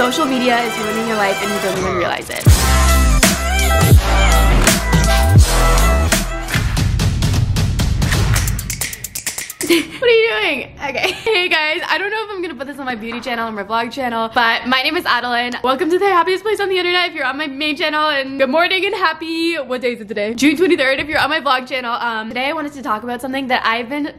social media is ruining your life and you don't even realize it. What are you doing? Okay. Hey guys, I don't know if I'm gonna put this on my beauty channel or my vlog channel, but my name is Adelaine. Welcome to the happiest place on the internet if you're on my main channel, and good morning and happy, what day is it today? June 23rd if you're on my vlog channel. Today I wanted to talk about something that I've been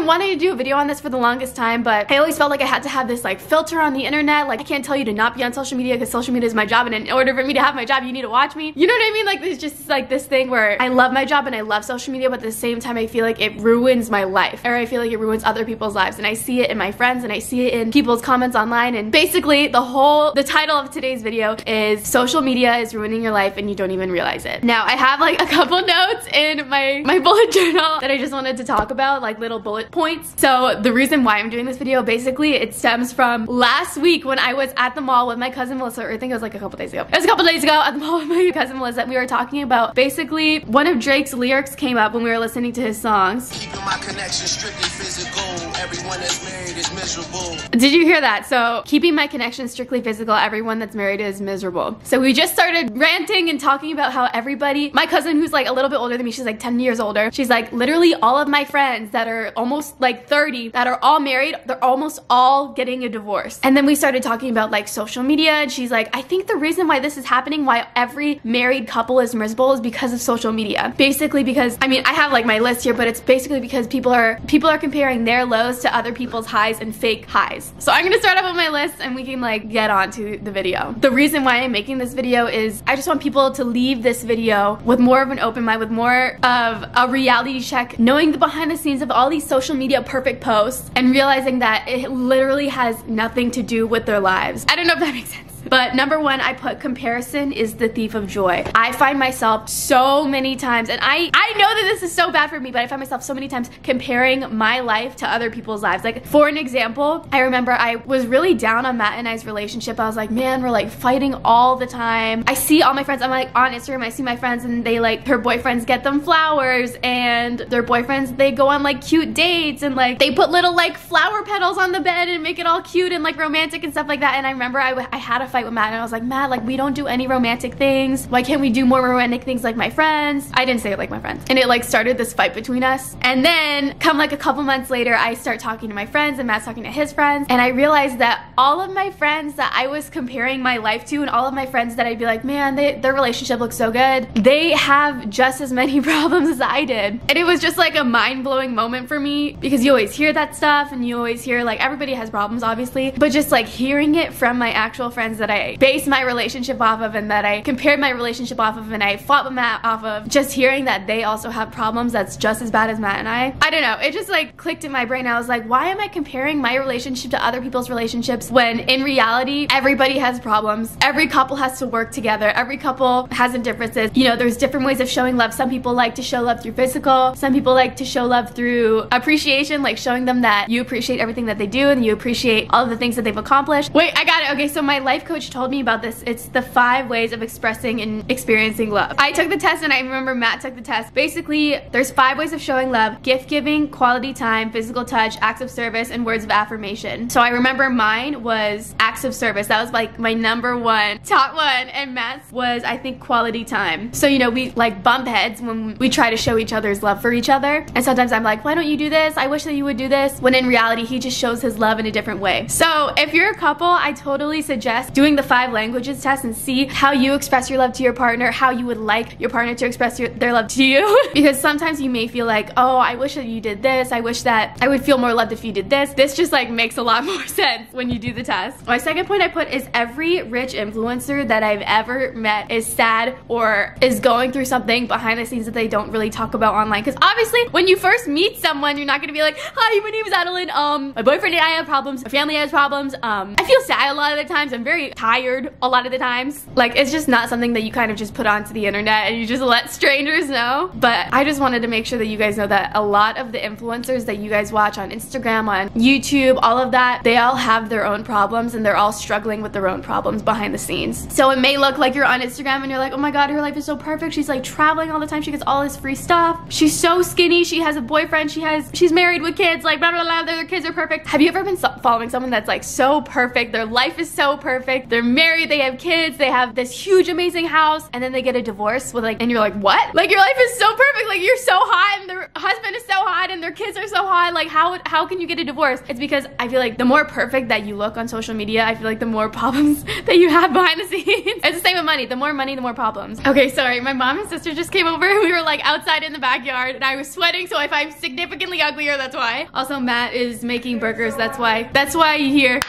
wanting to do a video on this for the longest time, but I always felt like I had to have this like filter on the internet. Like I can't tell you to not be on social media because social media is my job, and in order for me to have my job, you need to watch me. You know what I mean? Like there's just like this thing where I love my job and I love social media, but at the same time I feel like it ruins my life. Or I feel like it ruins other people's lives, and I see it in my friends and I see it in people's comments online. And basically the title of today's video is social media is ruining your life and you don't even realize it. Now I have like a couple notes in my bullet journal that I just wanted to talk about, like little bullet points. So the reason why I'm doing this video, basically it stems from last week when I was at the mall with my cousin Melissa, or I think it was like a couple days ago. It was a couple days ago at the mall with my cousin Melissa. We were talking about basically one of Drake's lyrics came up when we were listening to his songs. Keeping my connection strictly physical. Everyone that's married is miserable. Did you hear that? So keeping my connection strictly physical, everyone that's married is miserable. So we just started ranting and talking about how everybody, my cousin who's like a little bit older than me, she's like 10 years older. She's like, literally all of my friends that are almost like 30 that are all married, they're almost all getting a divorce. And then we started talking about like social media, and she's like, I think the reason why this is happening, why every married couple is miserable, is because of social media. Basically because, I mean, I have like my list here, but it's basically because people are comparing their lows to other people's highs and fake highs. So I'm gonna start off with my list and we can like get on to the video. The reason why I'm making this video is I just want people to leave this video with more of an open mind, with more of a reality check, knowing the behind the scenes of all these social media perfect posts and realizing that it literally has nothing to do with their lives. I don't know if that makes sense. But number one, I put comparison is the thief of joy. I find myself so many times, and I know that this is so bad for me, but I find myself so many times comparing my life to other people's lives. Like for an example, I remember I was really down on Matt and I's relationship. I was like, man, we're like fighting all the time. I see all my friends, I'm like on Instagram, I see my friends and they like, her boyfriends get them flowers, and their boyfriends, they go on like cute dates and like they put little like flower petals on the bed and make it all cute and like romantic and stuff like that. And I remember I had a fight with Matt, and I was like, Matt, like we don't do any romantic things. Why can't we do more romantic things like my friends? I didn't say it like my friends. And it like started this fight between us. And then come like a couple months later, I start talking to my friends and Matt's talking to his friends. And I realized that all of my friends that I was comparing my life to, and all of my friends that I'd be like, man, their relationship looks so good, they have just as many problems as I did. And it was just like a mind-blowing moment for me, because you always hear that stuff and you always hear like everybody has problems obviously, but just like hearing it from my actual friends that I based my relationship off of and that I compared my relationship off of and I fought with Matt off of, just hearing that they also have problems that's just as bad as Matt and I don't know, it just like clicked in my brain. I was like, why am I comparing my relationship to other people's relationships when in reality everybody has problems? Every couple has to work together. Every couple has differences. You know, there's different ways of showing love. Some people like to show love through physical. Some people like to show love through appreciation, like showing them that you appreciate everything that they do and you appreciate all of the things that they've accomplished. Wait, I got it. Okay, so my life coach told me about this. It's the 5 ways of expressing and experiencing love. I took the test, and I remember Matt took the test. Basically, there's 5 ways of showing love: gift giving, quality time, physical touch, acts of service, and words of affirmation. So I remember mine was acts of service. That was like my number one, top one, and Matt's was, I think, quality time. So, you know, we like bump heads when we try to show each other's love for each other. And sometimes I'm like, why don't you do this? I wish that you would do this. When in reality, he just shows his love in a different way. So if you're a couple, I totally suggest doing the 5 languages test and see how you express your love to your partner, how you would like your partner to express their love to you. Because sometimes you may feel like, oh, I wish that you did this. I wish that I would feel more loved if you did this. This just like makes a lot more sense when you do the test. My second point I put is every rich influencer that I've ever met is sad or is going through something behind the scenes that they don't really talk about online. Because obviously when you first meet someone, you're not gonna be like, hi, my name is Adelaine. My boyfriend and I have problems. My family has problems. I feel sad a lot of the times. I'm very tired a lot of the times. Like, it's just not something that you kind of just put onto the internet and you just let strangers know. But I just wanted to make sure that you guys know that a lot of the influencers that you guys watch on Instagram, on YouTube, all of that, they all have their own problems and they're all struggling with their own problems behind the scenes. So it may look like you're on Instagram and you're like, oh my god, her life is so perfect. She's like traveling all the time. She gets all this free stuff. She's so skinny. She has a boyfriend. She's married with kids. Like blah blah blah. Their kids are perfect. Have you ever been following someone that's like so perfect? Their life is so perfect. perfect. They're married, they have kids, they have this huge amazing house, and then they get a divorce with like, and you're like, what? Like your life is so perfect, like you're so hot and their husband is so hot and their kids are so hot, like how can you get a divorce? It's because I feel like the more perfect that you look on social media, I feel like the more problems that you have behind the scenes. It's the same with money. The more money, the more problems. Okay, sorry, my mom and sister just came over and we were like outside in the backyard and I was sweating, so if I'm significantly uglier, that's why. Also, Matt is making burgers, that's why you hear,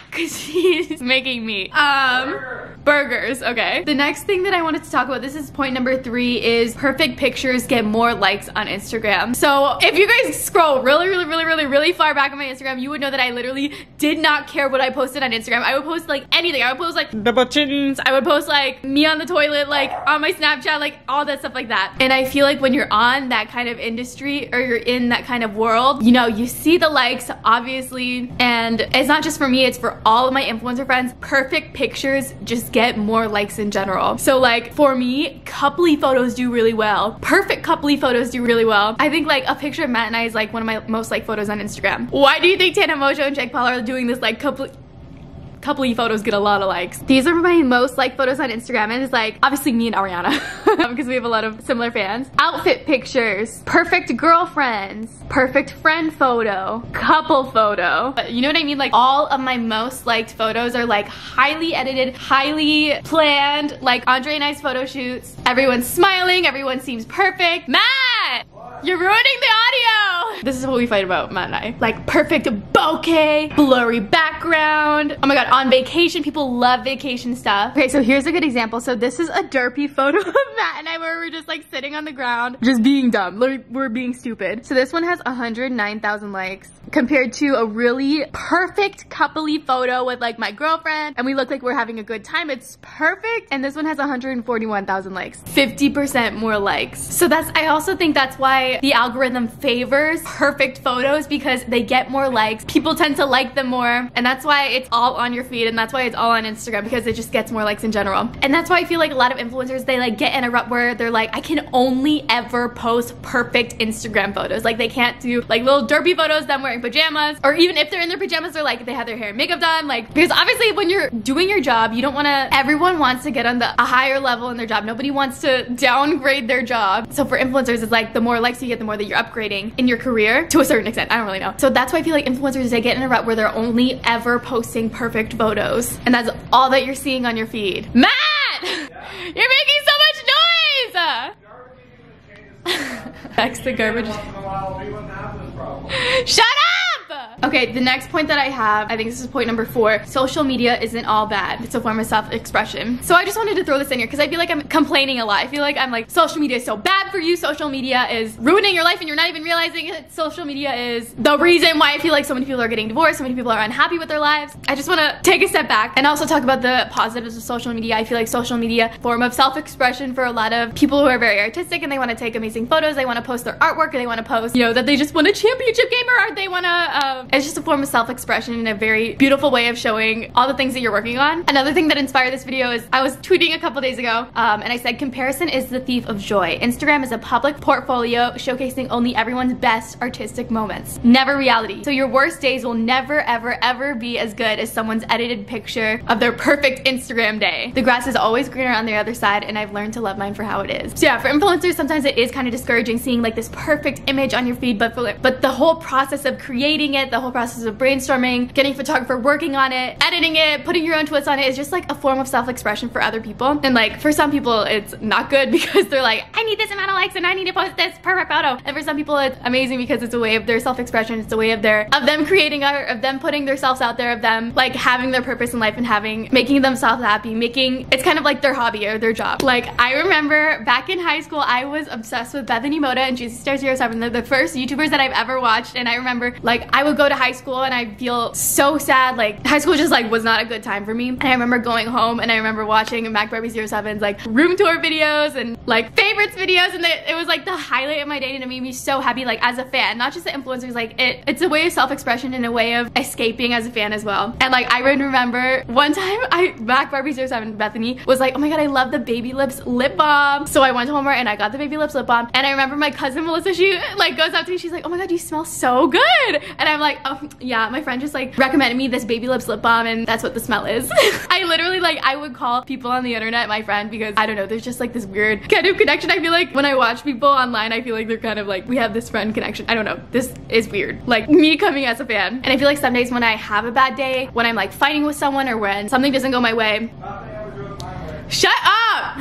because he's making meat. Burgers, okay. The next thing that I wanted to talk about, this is point number 3, is perfect pictures get more likes on Instagram. So if you guys scroll really far back on my Instagram, you would know that I literally did not care what I posted on Instagram. I would post like anything. I would post like the buttons. I would post like me on the toilet, like on my Snapchat, like all that stuff like that. And I feel like when you're on that kind of industry or you're in that kind of world, you know, you see the likes, obviously, and it's not just for me, it's for all of my influencer friends. Perfect pictures just get more likes in general. So like for me, coupley photos do really well. Perfect coupley photos do really well. I think like a picture of Matt and I is like one of my most liked photos on Instagram. Why do you think Tana Mojo and Jake Paul are doing this like coupley photos get a lot of likes? These are my most liked photos on Instagram, and it's like obviously me and Ariana because we have a lot of similar fans. Outfit pictures, perfect girlfriends, perfect friend photo, couple photo. You know what I mean? Like all of my most liked photos are like highly edited, highly planned, like Andre and I's photo shoots. Everyone's smiling, everyone seems perfect. Matt! You're ruining the audio! This is what we fight about, Matt and I. Like perfect bokeh, blurry background. Oh my god, on vacation, people love vacation stuff. Okay, so here's a good example. So this is a derpy photo of Matt and I where we're just like sitting on the ground, just being dumb. Literally, we're being stupid. So this one has 109,000 likes compared to a really perfect coupley photo with like my girlfriend and we look like we're having a good time. It's perfect. And this one has 141,000 likes. 50% more likes. So I also think that's why the algorithm favors perfect photos, because they get more likes. People tend to like them more, and that's why it's all on your feed, and that's why it's all on Instagram, because it just gets more likes in general. And that's why I feel like a lot of influencers, they like get in a rut where they're like, I can only ever post perfect Instagram photos. Like they can't do like little derpy photos, them wearing pajamas, or even if they're in their pajamas, they're like, they have their hair and makeup done. Like, because obviously when you're doing your job, you don't want to, everyone wants to get on a higher level in their job. Nobody wants to downgrade their job. So for influencers, it's like the more likes you get, the more that you're upgrading in your career to a certain extent. I don't really know. So that's why I feel like influencers, they get in a rut where they're only ever posting perfect photos, and that's all that you're seeing on your feed. Matt! You're making so much noise! That's the garbage. Shut up! Okay, the next point that I have, I think this is point number 4. Social media isn't all bad. It's a form of self-expression. So I just wanted to throw this in here because I feel like I'm complaining a lot. I feel like I'm like, social media is so bad for you. Social media is ruining your life and you're not even realizing it. Social media is the reason why I feel like so many people are getting divorced, so many people are unhappy with their lives. I just want to take a step back and also talk about the positives of social media. I feel like social media, form of self-expression for a lot of people who are very artistic and they want to take amazing photos. They want to post their artwork, or they want to post, you know, that they just won a championship game, or they want to, it's just a form of self-expression and a very beautiful way of showing all the things that you're working on. Another thing that inspired this video is I was tweeting a couple days ago and I said, comparison is the thief of joy. Instagram is a public portfolio showcasing only everyone's best artistic moments, never reality. So your worst days will never, ever, ever be as good as someone's edited picture of their perfect Instagram day. The grass is always greener on the other side, and I've learned to love mine for how it is. So yeah, for influencers, sometimes it is kind of discouraging seeing like this perfect image on your feed, but the whole process of creating it, the whole process of brainstorming, getting a photographer working on it, editing it, putting your own twist on it is just like a form of self-expression for other people. And like for some people it's not good because they're like, I need this amount of likes and I need to post this perfect photo. And for some people it's amazing because it's a way of their self-expression. It's a way of them creating art, of them putting themselves out there, of them like having their purpose in life and making themselves happy, it's kind of like their hobby or their job. Like I remember back in high school, I was obsessed with Bethany Moda and Juicy Star 07. They're the first YouTubers that I've ever watched. And I remember like I would go to high school and I'd feel so sad. Like high school just like was not a good time for me. And I remember going home and I remember watching Mac Barbie 07's like room tour videos and like favorites videos, and it was like the highlight of my day, and it made me so happy, like as a fan, not just the influencers. Like it's a way of self-expression and a way of escaping as a fan as well. And like I remember one time Mac Barbie 07 Bethany was like, oh my god, I love the Baby Lips lip balm. So I went to Walmart and I got the Baby Lips lip balm, and I remember my cousin Melissa, she like goes up to me, she's like, oh my god, you smell so good. And I'm like, like, oh yeah, my friend just like recommended me this Baby Lips lip balm and that's what the smell is. I literally like, I would call people on the internet my friend because I don't know, there's just like this weird kind of connection. I feel like when I watch people online, I feel like they're kind of like, we have this friend connection. I don't know, this is weird. Like me coming as a fan. And I feel like some days when I have a bad day, when I'm like fighting with someone or when something doesn't go my way. Shut up!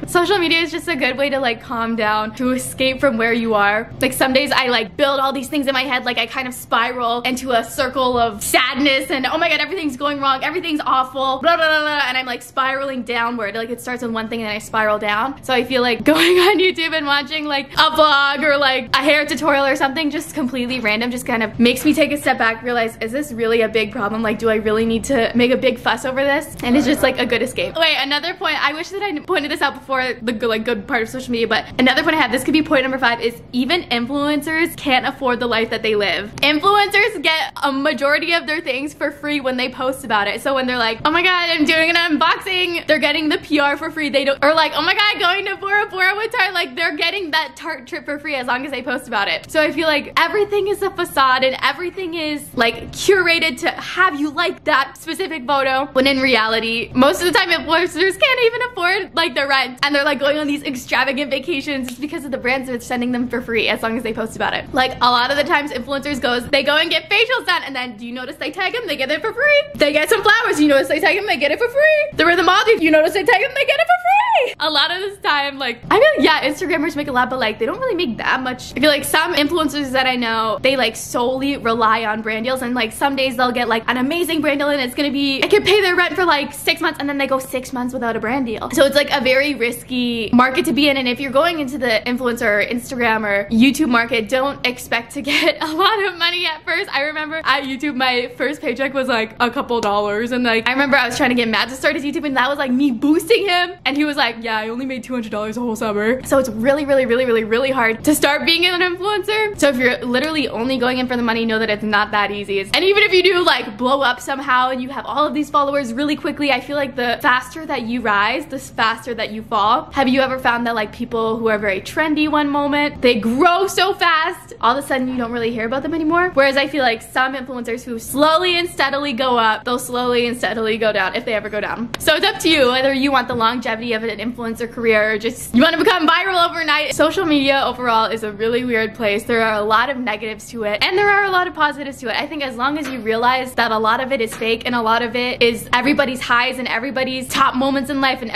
Social media is just a good way to like calm down, to escape from where you are. Like some days I like build all these things in my head, like I kind of spiral into a circle of sadness and oh my god, everything's going wrong, everything's awful, blah, blah, blah, blah, and I'm like spiraling downward. Like it starts with one thing and then I spiral down. So I feel like going on YouTube and watching like a vlog or like a hair tutorial or something just completely random just kind of makes me take a step back, realize, is this really a big problem? Like, do I really need to make a big fuss over this? And it's just like a good escape. Wait, another point, I wish that I pointed this out before the good part of social media, but another point I have, this could be point number 5, is even influencers can't afford the life that they live. Influencers get a majority of their things for free when they post about it. So when they're like, oh my god, I'm doing an unboxing, they're getting the PR for free. They don't, or like, oh my god, going to Bora Bora with Tarte, like they're getting that Tarte trip for free as long as they post about it. So I feel like everything is a facade and everything is like curated to have you like that specific photo, when in reality, most of the time influencers can't even afford like their rent and they're like going on these extravagant vacations. It's because of the brands that are sending them for free as long as they post about it. Like a lot of the times influencers they go and get facials done and then do you notice they tag them, they get it for free. They get some flowers, you notice they tag them, they get it for free. They're in the mall, you notice they tag them, they get it for free. A lot of this time, like I feel like, yeah, Instagrammers make a lot, but like they don't really make that much. I feel like some influencers that I know, they like solely rely on brand deals, and like some days they'll get like an amazing brand deal and it's gonna be, it can pay their rent for like 6 months, and then they go 6 months without a brand deal. So it's like a very risky market to be in, and if you're going into the influencer or Instagram or YouTube market, don't expect to get a lot of money at first. I remember at YouTube, my first paycheck was like a couple dollars, and like I remember I was trying to get Matt to start his YouTube, and that was like me boosting him, and he was like, yeah, I only made $200 a whole summer. So it's really, really, really, really, really hard to start being an influencer. So if you're literally only going in for the money, know that it's not that easy. And even if you do like blow up somehow and you have all of these followers really quickly, I feel like the faster that you rise, the faster that you fall. Have you ever found that like people who are very trendy one moment, they grow so fast, all of a sudden you don't really hear about them anymore? Whereas I feel like some influencers who slowly and steadily go up, they'll slowly and steadily go down if they ever go down. So it's up to you whether you want the longevity of an influencer career or just you want to become viral overnight. Social media overall is a really weird place. There are a lot of negatives to it and there are a lot of positives to it. I think as long as you realize that a lot of it is fake and a lot of it is everybody's highs and everybody's top moments in life and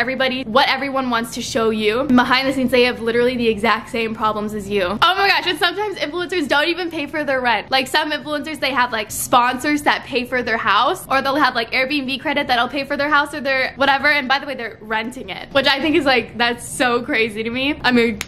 what everyone wants to show you, behind the scenes they have literally the exact same problems as you. Oh my gosh, and sometimes influencers don't even pay for their rent. Like some influencers, they have like sponsors that pay for their house, or they'll have like Airbnb credit that'll pay for their house or their whatever, and by the way, they're renting it, which I think is like, that's so crazy to me. I mean,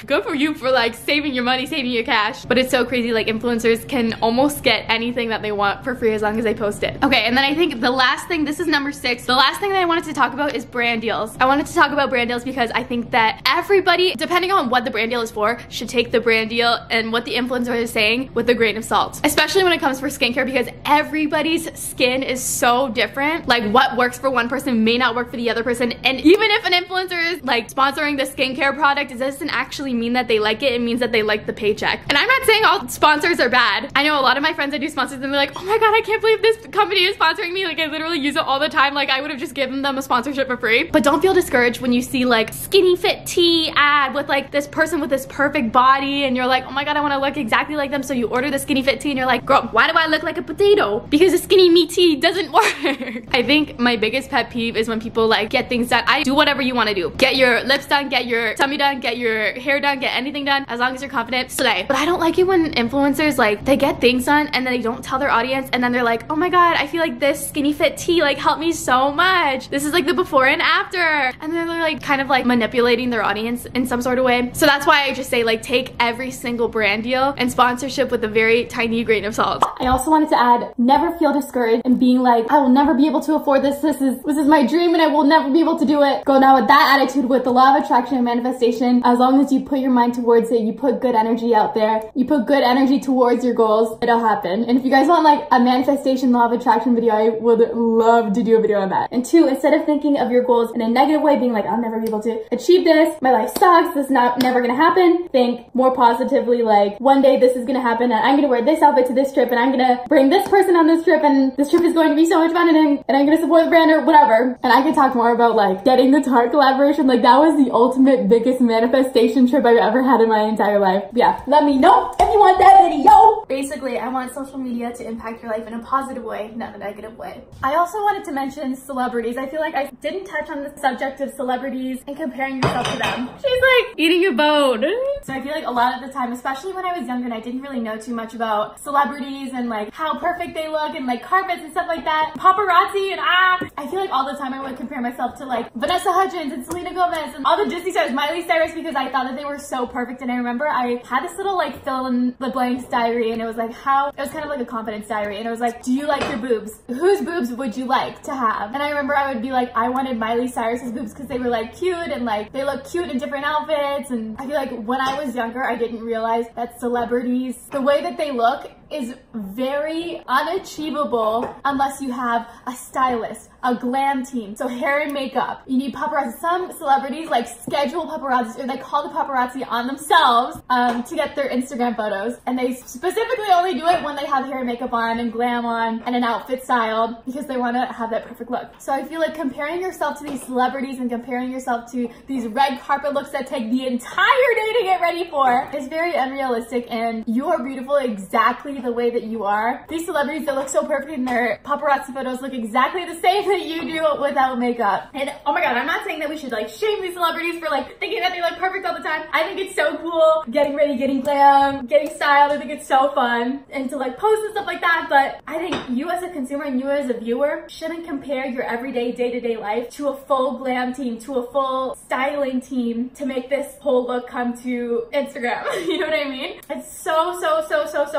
good for you for like saving your money, saving your cash. But it's so crazy, like influencers can almost get anything that they want for free as long as they post it. Okay, and then I think the last thing, this is number 6. The last thing that I wanted to talk about is brand deals. I wanted to talk about brand deals because I think that everybody, depending on what the brand deal is for, should take the brand deal and what the influencer is saying with a grain of salt. Especially when it comes for skincare, because everybody's skin is so different. Like what works for one person may not work for the other person. And even if an influencer is like sponsoring the skincare product, it doesn't actually mean that they like it. It means that they like the paycheck. And I'm not saying all sponsors are bad. I know a lot of my friends that do sponsors and they're like, oh my god, I can't believe this company is sponsoring me. Like I literally use it all the time. Like I would have just given them a sponsorship for free. But don't feel discouraged when you see like Skinny Fit Tea ad with like this person with this perfect body and you're like, oh my god, I want to look exactly like them. So you order the Skinny Fit Tea and you're like, girl, why do I look like a potato? Because the Skinny Me Tea doesn't work. I think my biggest pet peeve is when people like get things done. I do whatever you want to do. Get your lips done, get your tummy done, get your hair done, get anything done, as long as you're confident, slay. But I don't like it when influencers like they get things done and then they don't tell their audience and then they're like, oh my god, I feel like this Skinny Fit Tea like helped me so much. This is like the before and after. And then they're like kind of like manipulating their audience in some sort of way. So that's why I just say like take every single brand deal and sponsorship with a very tiny grain of salt. I also wanted to add, never feel discouraged and being like, I will never be able to afford this. This is my dream and I will never be able to do it. Go now with that attitude with the law of attraction and manifestation. As long as you put your mind towards it, you put good energy out there, you put good energy towards your goals, it'll happen. And if you guys want like a manifestation law of attraction video, I would love to do a video on that. And two, instead of thinking of your goals in a negative way, being like, I'll never be able to achieve this, my life sucks, this is never gonna happen, think more positively, like one day this is gonna happen and I'm gonna wear this outfit to this trip and I'm gonna bring this person on this trip and this trip is going to be so much fun and I'm gonna support the brand or whatever. And I can talk more about like getting the Tarte collaboration. Like that was the ultimate biggest manifestation trip I've ever had in my entire life. Yeah, let me know if you want that video. Basically, I want social media to impact your life in a positive way, not a negative way. I also wanted to mention celebrities. I feel like I didn't touch on the subject of celebrities and comparing yourself to them. She's like eating a bone. So I feel like a lot of the time, especially when I was younger and I didn't really know too much about celebrities and like how perfect they look and like carpets and stuff like that, paparazzi and I feel like all the time I would compare myself to like Vanessa Hudgens and Selena Gomez and all the Disney stars, Miley Cyrus, because I thought that they were so perfect. And I remember I had this little like fill in the blanks diary and it was like it was kind of like a confidence diary and it was like, do you like your boobs? Whose boobs would you like to have? And I remember I would be like, I wanted Miley Cyrus's boobs because they were like cute and like they look cute in different outfits. And I feel like when I was younger, I didn't realize that celebrities, the way that they look is very unachievable unless you have a stylist, a glam team. So hair and makeup. You need paparazzi. Some celebrities like schedule paparazzi or they call the paparazzi on themselves to get their Instagram photos. And they specifically only do it when they have hair and makeup on and glam on and an outfit styled because they want to have that perfect look. So I feel like comparing yourself to these celebrities and comparing yourself to these red carpet looks that take the entire day to get ready for is very unrealistic, and you are beautiful exactly the way that you are. These celebrities that look so perfect in their paparazzi photos look exactly the same that you do without makeup. And oh my god, I'm not saying that we should like shame these celebrities for like thinking that they look perfect all the time. I think it's so cool getting ready, getting glam, getting styled. I think it's so fun and to like post and stuff like that. But I think you as a consumer and you as a viewer shouldn't compare your everyday day-to-day life to a full glam team, to a full styling team to make this whole look come to Instagram. You know what I mean? It's so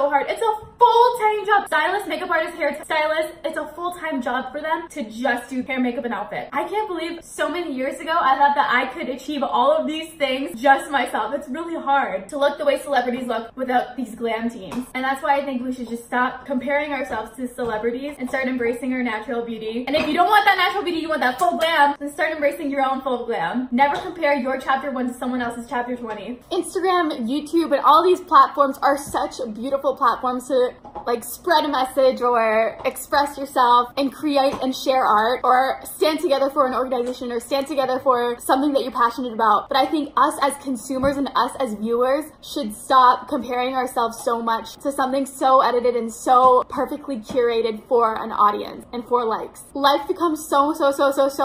hard. It's a full-time job. Stylist, makeup artist, hairstylist, it's a full-time job for them to just do hair, makeup, and outfit. I can't believe so many years ago I thought that I could achieve all of these things just myself. It's really hard to look the way celebrities look without these glam teams. And that's why I think we should just stop comparing ourselves to celebrities and start embracing our natural beauty. And if you don't want that natural beauty, you want that full glam, then start embracing your own full glam. Never compare your chapter 1 to someone else's chapter 20. Instagram, YouTube, and all these platforms are such beautiful platforms to like spread a message or express yourself and create and share art or stand together for an organization or stand together for something that you're passionate about. But I think us as consumers and us as viewers should stop comparing ourselves so much to something so edited and so perfectly curated for an audience and for likes. Life becomes so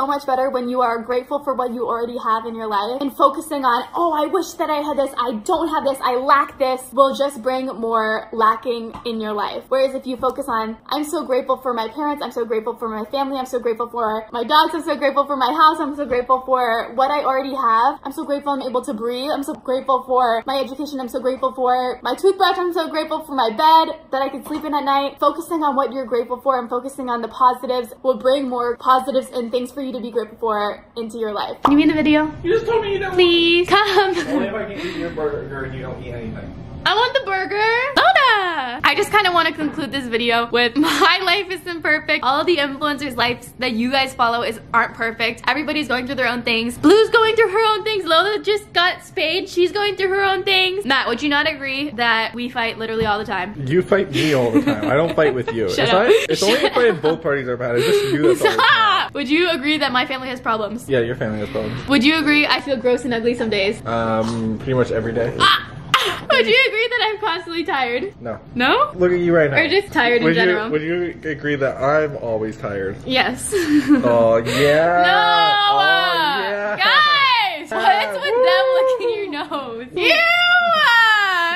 much better when you are grateful for what you already have in your life, and focusing on, oh, I wish that I had this, I don't have this, I lack this, will just bring more lacking in your life. Whereas if you focus on, I'm so grateful for my parents, I'm so grateful for my family, I'm so grateful for my dogs, I'm so grateful for my house, I'm so grateful for what I already have, I'm so grateful I'm able to breathe, I'm so grateful for my education, I'm so grateful for my toothbrush, I'm so grateful for my bed that I can sleep in at night. Focusing on what you're grateful for and focusing on the positives will bring more positives and things for you to be grateful for into your life. Can you be in the video? You just told me you don't. Please come. Only if I can eat your burger and you don't eat anything. I want the burger. Soda. I just kind of want to conclude this video with my life isn't perfect. All the influencers' lives that you guys follow aren't perfect. Everybody's going through their own things. Blue's going through her own things. Lola just got spayed. She's going through her own things. Matt, would you not agree that we fight literally all the time? You fight me all the time. I don't fight with you. Shut up. It's only if I both parties are bad. It's just you that's all the time. Would you agree that my family has problems? Yeah, your family has problems. Would you agree I feel gross and ugly some days? Pretty much every day. Would you agree that I'm constantly tired? No. No? Look at you right now. Or just tired in general? Would you agree that I'm always tired? Yes. Oh, yeah. No! Oh, yeah. Guys! What's with them licking your nose? Ew!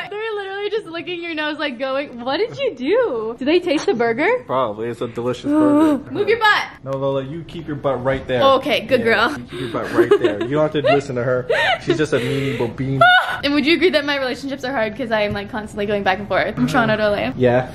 They're literally just licking your your nose like going. What did you do? Did they taste the burger? Probably. It's a delicious burger. Move your butt. No, Lola, you keep your butt right there. Okay, good girl. You keep your butt right there. You don't have to listen to her. She's just a meanie bobine. And would you agree that my relationships are hard because I am like constantly going back and forth from Toronto to LA? Yeah.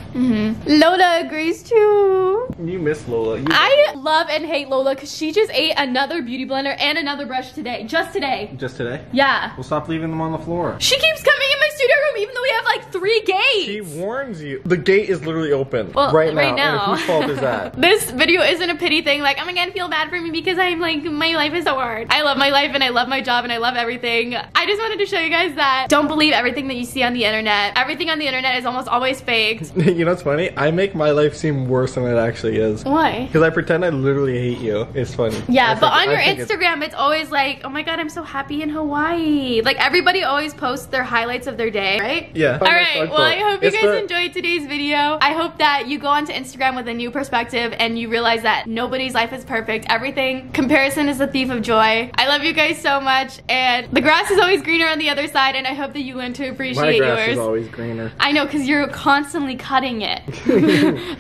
Lola agrees too. You miss Lola. I love and hate Lola because she just ate another beauty blender and another brush today. Just today. Just today? Yeah. Well, stop leaving them on the floor. She keeps coming in my studio room even though we have like 3 gates. She warns you. The gate is literally open. Well, right now. right now. And whose fault is that? This video isn't a pity thing. Like, I'm gonna feel bad for me because I'm like, my life is so hard. I love my life and I love my job and I love everything. I just wanted to show you guys that don't believe everything that you see on the internet. Everything on the internet is almost always faked. You know what's funny? I make my life seem worse than it actually is. Why? Because I pretend I literally hate you. It's funny. Yeah, but on your Instagram, it's always like, oh my god, I'm so happy in Hawaii. Like, everybody always posts their highlights of their day, right? Yeah. Alright, well, I hope you guys enjoyed today's video. I hope that you go onto Instagram with a new perspective and you realize that nobody's life is perfect. Everything, comparison is the thief of joy. I love you guys so much, and the grass is always greener on the other side, and I hope that you learn to appreciate yours. My grass is always greener. I know, because you're constantly cutting it.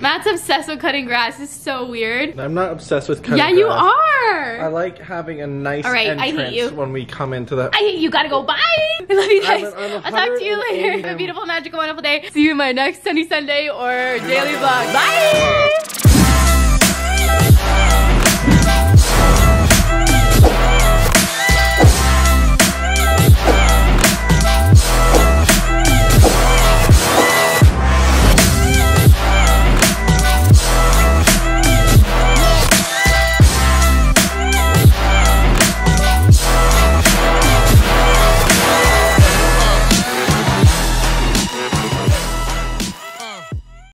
Matt's obsessed with cutting grass. It's so weird. I'm not obsessed with cutting grass. Yeah, you are. I like having a nice entrance I hate you. when we come into the... I hate you. Gotta go. Bye. I love you guys. I'm I'll talk to you later. Have a beautiful, magical, wonderful day. See you in my next Sunny Sunday or daily vlog. Bye.